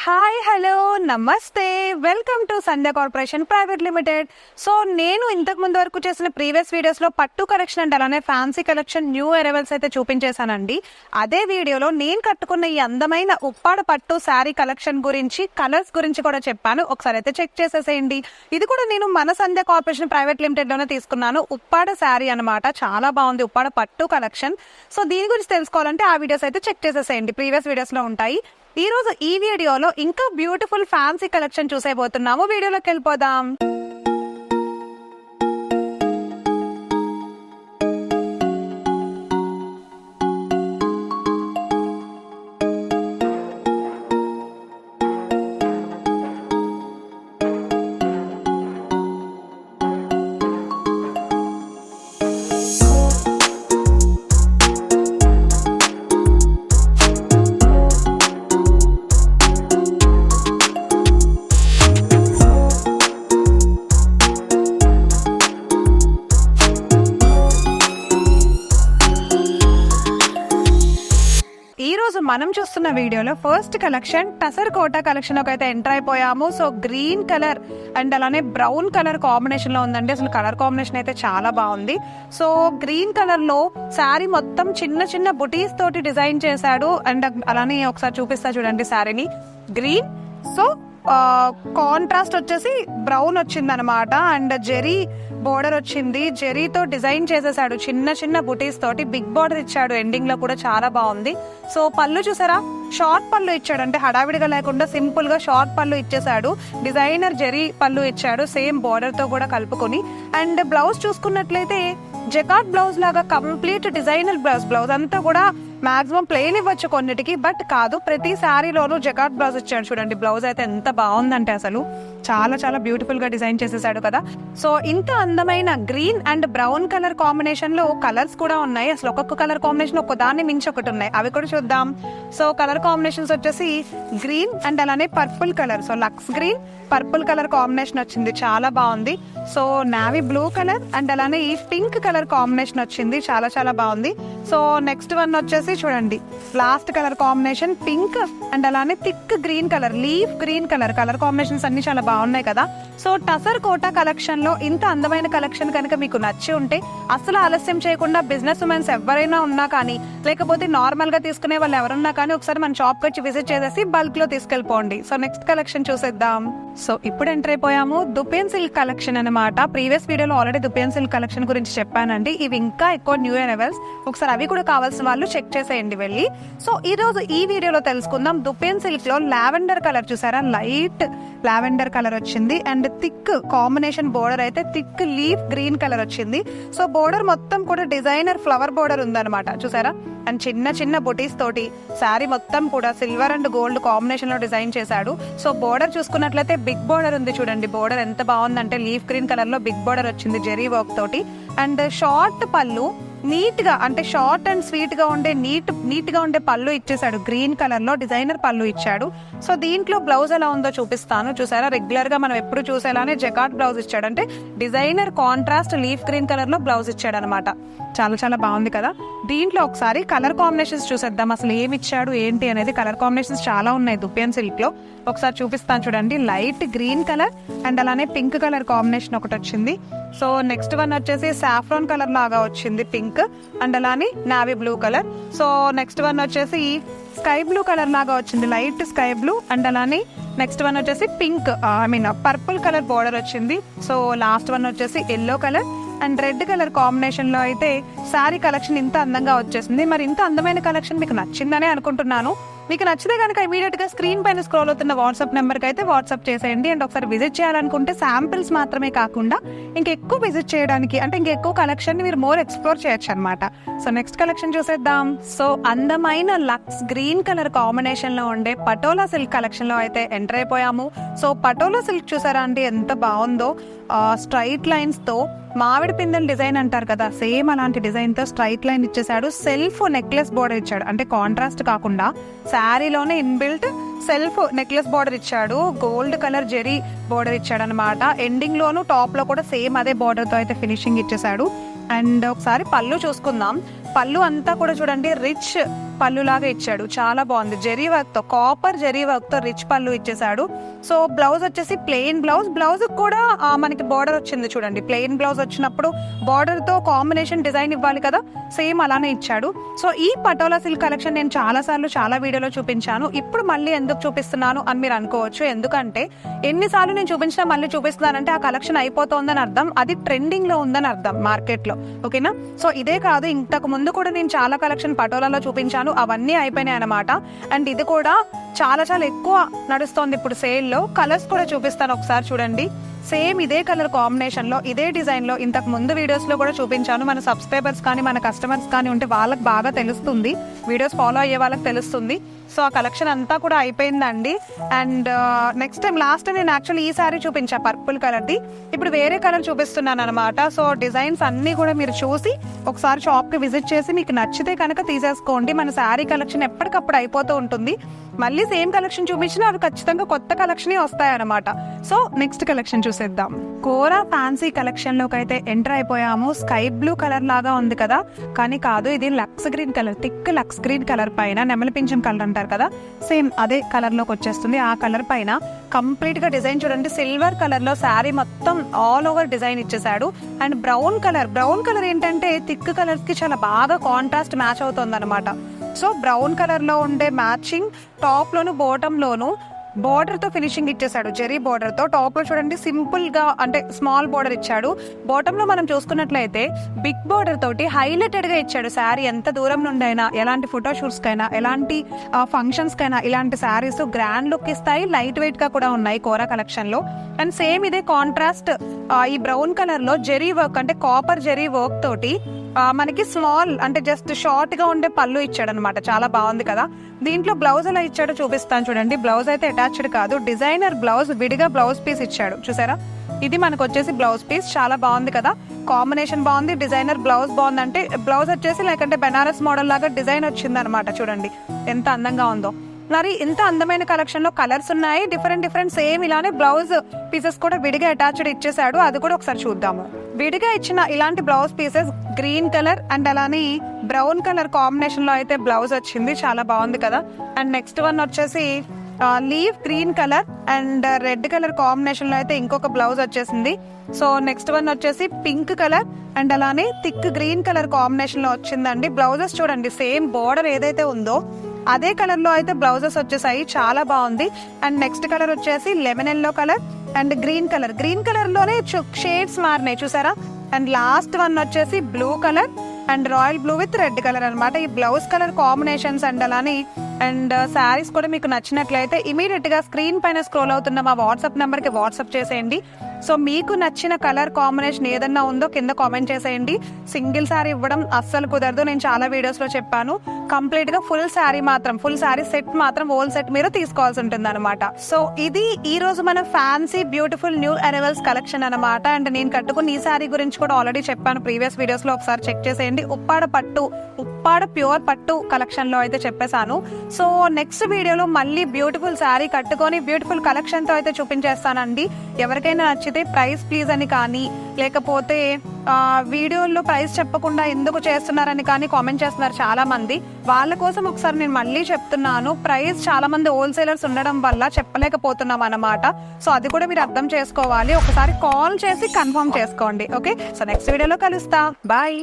Hi hello నమస్తే welcome to Sandhya corporation private limited. So నేను ఇంతకు ముందు వరకు చేసిన ప్రీవియస్ వీడియోస్లో పట్టు కలెక్షన్ అంటే అలానే ఫ్యాన్సీ కలెక్షన్ న్యూ అరైవల్స్ అయితే చూపించేశానండి. అదే వీడియోలో నేను కట్టుకున్న ఈ అందమైన ఉప్పాడ పట్టు శారీ కలెక్షన్ గురించి కలర్స్ గురించి కూడా చెప్పాను. ఒకసారి అయితే చెక్ చేసేసేయండి. ఇది కూడా నేను మన సంధ్య కార్పొరేషన్ ప్రైవేట్ లిమిటెడ్లోనే తీసుకున్నాను. ఉప్పాడ శారీ అనమాట, చాలా బాగుంది ఉప్పాడ పట్టు కలెక్షన్. సో దీని గురించి తెలుసుకోవాలంటే ఆ వీడియోస్ అయితే చెక్ చేసేసేయండి, ప్రీవియస్ వీడియోస్లో ఉంటాయి. ఈ రోజు ఈ వీడియోలో ఇంకా బ్యూటిఫుల్ ఫ్యాన్సీ కలెక్షన్ చూసేబోతున్నాము. వీడియోలోకి వెళ్ళిపోదాం. ఈ రోజు మనం చూస్తున్న వీడియోలో first collection tussar kota collection అయితే ఎంటర్ అయిపోయాము. సో గ్రీన్ కలర్ అండ్ అలానే బ్రౌన్ కలర్ కాంబినేషన్ లో ఉందండి. అసలు కలర్ కాంబినేషన్ అయితే చాలా బాగుంది. సో గ్రీన్ కలర్ లో శారీ మొత్తం చిన్న చిన్న బుటీస్ తోటి డిజైన్ చేశాడు. అండ్ అలానే ఒకసారి చూపిస్తా చూడండి శారీని. గ్రీన్, సో కాంట్రాస్ట్ వచ్చేసి బ్రౌన్ వచ్చింది అనమాట. అండ్ జెరీ బోర్డర్ వచ్చింది, జెరీతో డిజైన్ చేసేసాడు చిన్న చిన్న బుటీస్ తోటి. బిగ్ బోర్డర్ ఇచ్చాడు ఎండింగ్ లో కూడా, చాలా బాగుంది. సో పళ్ళు చూసారా, షార్ట్ పళ్ళు ఇచ్చాడు, అంటే హడావిడిగా లేకుండా సింపుల్ గా షార్ట్ పళ్ళు ఇచ్చేసాడు. డిజైనర్ జెరీ పళ్ళు ఇచ్చాడు సేమ్ బోర్డర్ తో కూడా కలుపుకొని. అండ్ బ్లౌజ్ చూసుకున్నట్లయితే జకాట్ బ్లౌజ్ లాగా కంప్లీట్ డిజైనర్ బ్లౌజ్ అంతా కూడా మాక్సిమం ప్లెయిన్ ఇవ్వచ్చు కొన్నిటికి, బట్ కాదు, ప్రతి శారీలోనూ జకాట్ బ్లౌజ్ ఇచ్చాడు. చూడండి బ్లౌజ్ అయితే ఎంత బాగుందంటే అసలు చాలా చాలా బ్యూటిఫుల్ గా డిజైన్ చేసేసాడు కదా. సో ఇంత అందమైన green and brown colour combination లో కలర్స్ కూడా ఉన్నాయి. అసలు ఒక్కొక్క కలర్ కాంబినేషన్ ఒక్కదాన్ని మించి ఒకటి ఉన్నాయి, అవి కూడా చూద్దాం. సో కలర్ కాంబినేషన్స్ వచ్చేసి గ్రీన్ అండ్ అలానే purple colour. So lux green purple colour combination వచ్చింది, చాలా బాగుంది. So navy blue colour and అలానే ఈ పింక్ కలర్ కాంబినేషన్ వచ్చింది, చాలా చాలా బాగుంది. సో నెక్స్ట్ వన్ వచ్చేసి చూడండి last colour combination pink and అలానే thick green colour, leaf green colour. Colour combinations అన్ని చాలా బాగున్నాయి కదా. సో టసర్ కోటా కలెక్షన్ లో ఇంత అందమైన కలెక్షన్ కనుక మీకు నచ్చి ఉంటే అసలు ఆలస్యం చేయకుండా బిజినెస్ ఉమెన్స్ ఎవరైనా ఉన్నా కానీ, లేకపోతే నార్మల్ గా తీసుకునే వాళ్ళు ఎవరున్నా కానీ ఒకసారి మన షాప్ కి వచ్చి విజిట్ చేసేసి బల్క్ లో తీసుకెళ్ళిపోండి. సో నెక్స్ట్ కలెక్షన్ చూసేద్దాం. సో ఇప్పుడు ఎంటర్ అయిపోయాము దుపియన్ సిల్క్ కలెక్షన్ అనమాట. ప్రీవియస్ వీడియోలో ఆల్రెడీ దుపియన్ సిల్క్ కలెక్షన్ గురించి చెప్పానండి. ఇవి ఇంకా ఎక్కువ న్యూ అరైవల్స్, ఒకసారి అవి కూడా కావాల్సిన వాళ్ళు చెక్ చేసేయండి వెళ్ళి. సో ఈ రోజు ఈ వీడియోలో తెలుసుకుందాం దుపియన్ సిల్క్ లో లావెండర్ కలర్. చూసారా, లైట్ లావెండర్ కలర్ వచ్చింది అండ్ థిక్ కాంబినేషన్ బోర్డర్ అయితే థిక్ లీఫ్ గ్రీన్ కలర్ వచ్చింది. సో బోర్డర్ మొత్తం కూడా డిజైనర్ ఫ్లవర్ బోర్డర్ ఉందన్నమాట, చూసారా. అండ్ చిన్న చిన్న బుటీస్ తోటి శారీ మొత్తం కూడా సిల్వర్ అండ్ గోల్డ్ కాంబినేషన్ లో డిజైన్ చేశాడు. సో బోర్డర్ చూసుకున్నట్లయితే బిగ్ బోర్డర్ ఉంది, చూడండి బోర్డర్ ఎంత బాగుందంటే లీఫ్ గ్రీన్ కలర్ లో బిగ్ బోర్డర్ వచ్చింది జెరీ వర్క్ తోటి. అండ్ షార్ట్ పళ్ళు నీట్ గా, అంటే షార్ట్ అండ్ స్వీట్ గా ఉండే నీట్ గా ఉండే పళ్ళు ఇచ్చేసాడు. గ్రీన్ కలర్ లో డిజైనర్ పళ్ళు ఇచ్చాడు. సో దీంట్లో బ్లౌజ్ ఎలా ఉందో చూపిస్తాను. చూసారా, రెగ్యులర్ గా మనం ఎప్పుడు చూసేలానే జకాట్ బ్లౌజ్ ఇచ్చాడు, అంటే designer contrast leaf green colour లో బ్లౌజ్ ఇచ్చాడు అనమాట. చాలా చాలా బాగుంది కదా. దీంట్లో ఒకసారి కలర్ కాంబినేషన్స్ చూసేద్దాం, అసలు ఏమి ఇచ్చాడు ఏంటి అనేది. కలర్ కాంబినేషన్స్ చాలా ఉన్నాయి దుపియన్ సిల్క్ లో, ఒకసారి చూపిస్తాను చూడండి. లైట్ గ్రీన్ కలర్ అండ్ అలానే పింక్ కలర్ కాంబినేషన్ ఒకటి వచ్చింది. సో నెక్స్ట్ వన్ వచ్చేసి సాఫ్రాన్ కలర్ లాగా వచ్చింది పింక్ అండ్ అలానే navy blue colour. So next one వచ్చేసి స్కై బ్లూ కలర్ లాగా వచ్చింది, లైట్ స్కై బ్లూ అండ్ అలానే నెక్స్ట్ వన్ వచ్చేసి పింక్ పర్పుల్ కలర్ బోర్డర్ వచ్చింది. సో లాస్ట్ వన్ వచ్చేసి yellow colour and red colour combination లో అయితే శారీ కలెక్షన్ ఇంత అందంగా వచ్చేసింది. మరి ఇంత అందమైన కలెక్షన్ మీకు నచ్చిందనే అనుకుంటున్నాను. మీకు నచ్చితే కనుక ఇమీడియట్ గా స్క్రీన్ పైన స్క్రోల్ అవుతున్న వాట్సాప్ నెంబర్ కి అయితే వాట్సాప్ చేసేయండి. అండ్ ఒకసారి విజిట్ చేయాలనుకుంటే శాంపిల్స్ మాత్రమే కాకుండా ఇంకెక్కువ విజిట్ చేయడానికి, అంటే ఇంకెక్కువ కలెక్షన్ మీరు మోర్ ఎక్స్ప్లోర్ చేయొచ్చు అనమాట. సో నెక్స్ట్ కలెక్షన్ చూసేద్దాం. సో అందమైన లక్స్ గ్రీన్ కలర్ కాంబినేషన్ లో ఉండే పటోలా సిల్క్ కలెక్షన్ లో అయితే ఎంటర్ అయిపోయాము. సో పటోలా సిల్క్ చూసారా అండి ఎంత బాగుందో, స్ట్రైట్ లైన్స్ తో మామిడి పిందెల డిజైన్ అంటారు కదా, సేమ్ అలాంటి డిజైన్ తో స్ట్రైట్ లైన్ ఇచ్చేసాడు. సెల్ఫ్ నెక్లెస్ బోర్డర్ ఇచ్చాడు, అంటే కాంట్రాస్ట్ కాకుండా శారీలోనే ఇన్బిల్ట్ సెల్ఫ్ నెక్లెస్ బోర్డర్ ఇచ్చాడు. గోల్డ్ కలర్ జెరీ బోర్డర్ ఇచ్చాడు అనమాట. ఎండింగ్ లోను టాప్ లో కూడా సేమ్ అదే బోర్డర్ తో అయితే ఫినిషింగ్ ఇచ్చేసాడు. అండ్ ఒకసారి పళ్ళు చూసుకుందాం. పళ్ళు అంతా కూడా చూడండి రిచ్ పళ్ళు లాగా ఇచ్చాడు, చాలా బాగుంది. జెరీ వర్క్ తో, కాపర్ జెరీ వర్క్ తో రిచ్ పళ్ళు ఇచ్చేసాడు. సో బ్లౌజ్ వచ్చేసి ప్లెయిన్ బ్లౌజ్, బ్లౌజ్ కూడా మనకి బార్డర్ వచ్చింది చూడండి. ప్లెయిన్ బ్లౌజ్ వచ్చినప్పుడు బార్డర్ తో కాంబినేషన్ డిజైన్ ఇవ్వాలి కదా, సేమ్ అలానే ఇచ్చాడు. సో ఈ పటోలా సిల్క్ కలెక్షన్ నేను చాలా సార్లు చాలా వీడియోలో చూపించాను, ఇప్పుడు మళ్ళీ ఎందుకు చూపిస్తున్నాను అని మీరు అనుకోవచ్చు. ఎందుకంటే ఎన్నిసార్లు నేను చూపించినా మళ్ళీ చూపిస్తున్నానంటే ఆ కలెక్షన్ అయిపోతుందని అర్థం, అది ట్రెండింగ్ లో ఉందని అర్థం మార్కెట్ లో, ఓకేనా. సో ఇదే కాదు, ఇంతకు ముందు కూడా నేను చాలా కలెక్షన్ పటోలాలో చూపించాను, అవన్నీ అయిపోయినాయి అనమాట. అండ్ ఇది కూడా చాలా చాలా ఎక్కువ నడుస్తోంది ఇప్పుడు సేల్ లో. కలర్స్ కూడా చూపిస్తాను, ఒకసారి చూడండి. సేమ్ ఇదే కలర్ కాంబినేషన్ లో, ఇదే డిజైన్ లో ఇంతకు ముందు వీడియోస్ లో కూడా చూపించాను. మన సబ్స్క్రైబర్స్ కానీ మన కస్టమర్స్ కానీ ఉంటే వాళ్ళకి బాగా తెలుస్తుంది, వీడియోస్ ఫాలో అయ్యే వాళ్ళకి తెలుస్తుంది. సో ఆ కలెక్షన్ అంతా కూడా అయిపోయిందండి. And next time, last time నేను యాక్చువల్లీ ఈ సారీ చూపించా పర్పుల్ కలర్ది, ఇప్పుడు వేరే కలర్ చూపిస్తున్నాను అనమాట. సో డిజైన్స్ అన్ని కూడా మీరు చూసి ఒకసారి షాప్ కి విజిట్ చేసి మీకు నచ్చితే కనుక తీసేసుకోండి. మన శారీ కలెక్షన్ ఎప్పటికప్పుడు అయిపోతూ ఉంటుంది, మళ్ళీ సేమ్ కలెక్షన్ చూపించినా అవి ఖచ్చితంగా కొత్త కలెక్షన్ వస్తాయి అనమాట. సో నెక్స్ట్ కలెక్షన్ చూసేద్దాం. కోరా ఫ్యాన్సీ కలెక్షన్ లోకి అయితే ఎంటర్ అయిపోయాము. స్కై బ్లూ కలర్ లాగా ఉంది కదా, కానీ కాదు, ఇది lux green colour, thick lux green colour పైన నెమలి పింఛం కలర్ అంటారు కదా, సేమ్ అదే కలర్ లోకి వచ్చేస్తుంది. ఆ కలర్ పైన కంప్లీట్ గా డిజైన్ చూడండి, సిల్వర్ కలర్ లో శారీ మొత్తం ఆల్ ఓవర్ డిజైన్ ఇచ్చేసాడు. అండ్ బ్రౌన్ కలర్ ఏంటంటే థిక్ కలర్స్ కి చాలా బాగా కాంట్రాస్ట్ మ్యాచ్ అవుతుంది అనమాట. సో బ్రౌన్ కలర్ లో ఉండే మ్యాచింగ్ టాప్ లోను బాటమ్ లోను బార్డర్ తో ఫినిషింగ్ ఇచ్చేసాడు, జెరీ బార్డర్ తో. టాప్ లో చూడండి సింపుల్ గా అంటే స్మాల్ బార్డర్ ఇచ్చాడు. బాటమ్ లో మనం చూసుకున్నట్లయితే బిగ్ బార్డర్ తోటి హైలైటెడ్ గా ఇచ్చాడు. శారీ ఎంత దూరం నుండి అయినా, ఎలాంటి ఫోటో షూట్స్ కైనా, ఎలాంటి ఫంక్షన్స్ కైనా ఇలాంటి శారీస్ గ్రాండ్ లుక్ ఇస్తాయి, లైట్ వెయిట్ గా కూడా ఉన్నాయి కోరా కలెక్షన్ లో. అండ్ సేమ్ ఇదే కాంట్రాస్ట్ ఈ బ్రౌన్ కలర్ లో జెరీ వర్క్ అంటే కాపర్ జెరీ వర్క్ తోటి మనకి స్మాల్ అంటే జస్ట్ షార్ట్ గా ఉండే పళ్ళు ఇచ్చాడు అనమాట, చాలా బాగుంది కదా. దీంట్లో బ్లౌజ్ ఎలా ఇచ్చాడో చూపిస్తాను చూడండి. బ్లౌజ్ అయితే అటాచ్డ్ కాదు, డిజైనర్ బ్లౌజ్, విడిగా బ్లౌజ్ పీస్ ఇచ్చాడు చూసారా. ఇది మనకు వచ్చేసి బ్లౌజ్ పీస్, చాలా బాగుంది కదా, కాంబినేషన్ బాగుంది, డిజైనర్ బ్లౌజ్ బాగుంది. అంటే బ్లౌజ్ వచ్చేసి లేకంటే బెనారస్ మోడల్ లాగా డిజైన్ వచ్చింది అనమాట, చూడండి ఎంత అందంగా ఉందో. మరి ఇంత అందమైన కలెక్షన్ లో కలర్స్ ఉన్నాయి, డిఫరెంట్ సేమ్ ఇలానే బ్లౌజ్ పీసెస్ కూడా విడిగా అటాచ్డ్ ఇచ్చేసాడు, అది కూడా ఒకసారి చూద్దాము. విడిగా ఇచ్చిన ఇలాంటి blouse pieces green colour and అలానే బ్రౌన్ కలర్ కాంబినేషన్ లో అయితే బ్లౌజ్ వచ్చింది, చాలా బాగుంది కదా. అండ్ నెక్స్ట్ వన్ వచ్చేసి leave green colour and red colour combination లో అయితే ఇంకొక బ్లౌజ్ వచ్చేసింది. సో నెక్స్ట్ వన్ వచ్చేసి పింక్ కలర్ అండ్ అలానే థిక్ గ్రీన్ కలర్ కాంబినేషన్ లో వచ్చిందండి. బ్లౌజెస్ చూడండి, సేమ్ బోర్డర్ ఏదైతే ఉందో అదే కలర్ లో అయితే బ్లౌజెస్ వచ్చేసాయి, చాలా బాగుంది. అండ్ నెక్స్ట్ కలర్ వచ్చేసి lemon yellow colour and green colour లోనే షేడ్స్ మారినాయి చూసారా. అండ్ లాస్ట్ వన్ వచ్చేసి blue colour and royal blue with red colour అనమాట. ఈ బ్లౌజ్ కలర్ కాంబినేషన్స్ అండ్ అలానే అండ్ శారీస్ కూడా మీకు నచ్చినట్లయితే ఇమీడియట్ గా స్క్రీన్ పైన స్క్రోల్ అవుతున్న మా వాట్సాప్ నెంబర్ కి వాట్సాప్ చేసేయండి. సో మీకు నచ్చిన కలర్ కాంబినేషన్ ఏదన్నా ఉందో కింద కామెంట్ చేసేయండి. సింగిల్ శారీ ఇవ్వడం అస్సలు కుదరదు, నేను చాలా వీడియోస్ లో చెప్పాను. కంప్లీట్ గా ఫుల్ శారీ సెట్ మాత్రం హోల్ సెట్ మీరు తీసుకోవాల్సి ఉంటుంది అనమాట. సో ఇది ఈ రోజు మన fancy beautiful new arrivals collection అనమాట. అండ్ నేను కట్టుకున్న ఈ శారీ గురించి కూడా ఆల్రెడీ చెప్పాను ప్రీవియస్ వీడియోస్ లో, ఒకసారి చెక్ చేసేయండి. ఉప్పాడ ప్యూర్ పట్టు కలెక్షన్ లో అయితే చెప్పేశాను. సో నెక్స్ట్ వీడియోలో మళ్ళీ బ్యూటిఫుల్ శారీ కట్టుకొని బ్యూటిఫుల్ కలెక్షన్ తో అయితే చూపించేస్తానండి. ఎవరికైనా నచ్చితే ప్రైస్ ప్లీజ్ అని కానీ, లేకపోతే వీడియోలో ప్రైస్ చెప్పకుండా ఎందుకు చేస్తున్నారని కానీ కామెంట్ చేస్తున్నారు చాలా మంది. వాళ్ళ కోసం ఒకసారి నేను మళ్ళీ చెప్తున్నాను, ప్రైస్ చాలా మంది హోల్సేలర్స్ ఉండడం వల్ల చెప్పలేకపోతున్నాం అనమాట. సో అది కూడా మీరు అర్థం చేసుకోవాలి, ఒకసారి కాల్ చేసి కన్ఫర్మ్ చేసుకోండి. ఓకే, సో నెక్స్ట్ వీడియోలో కలుస్తా, బాయ్.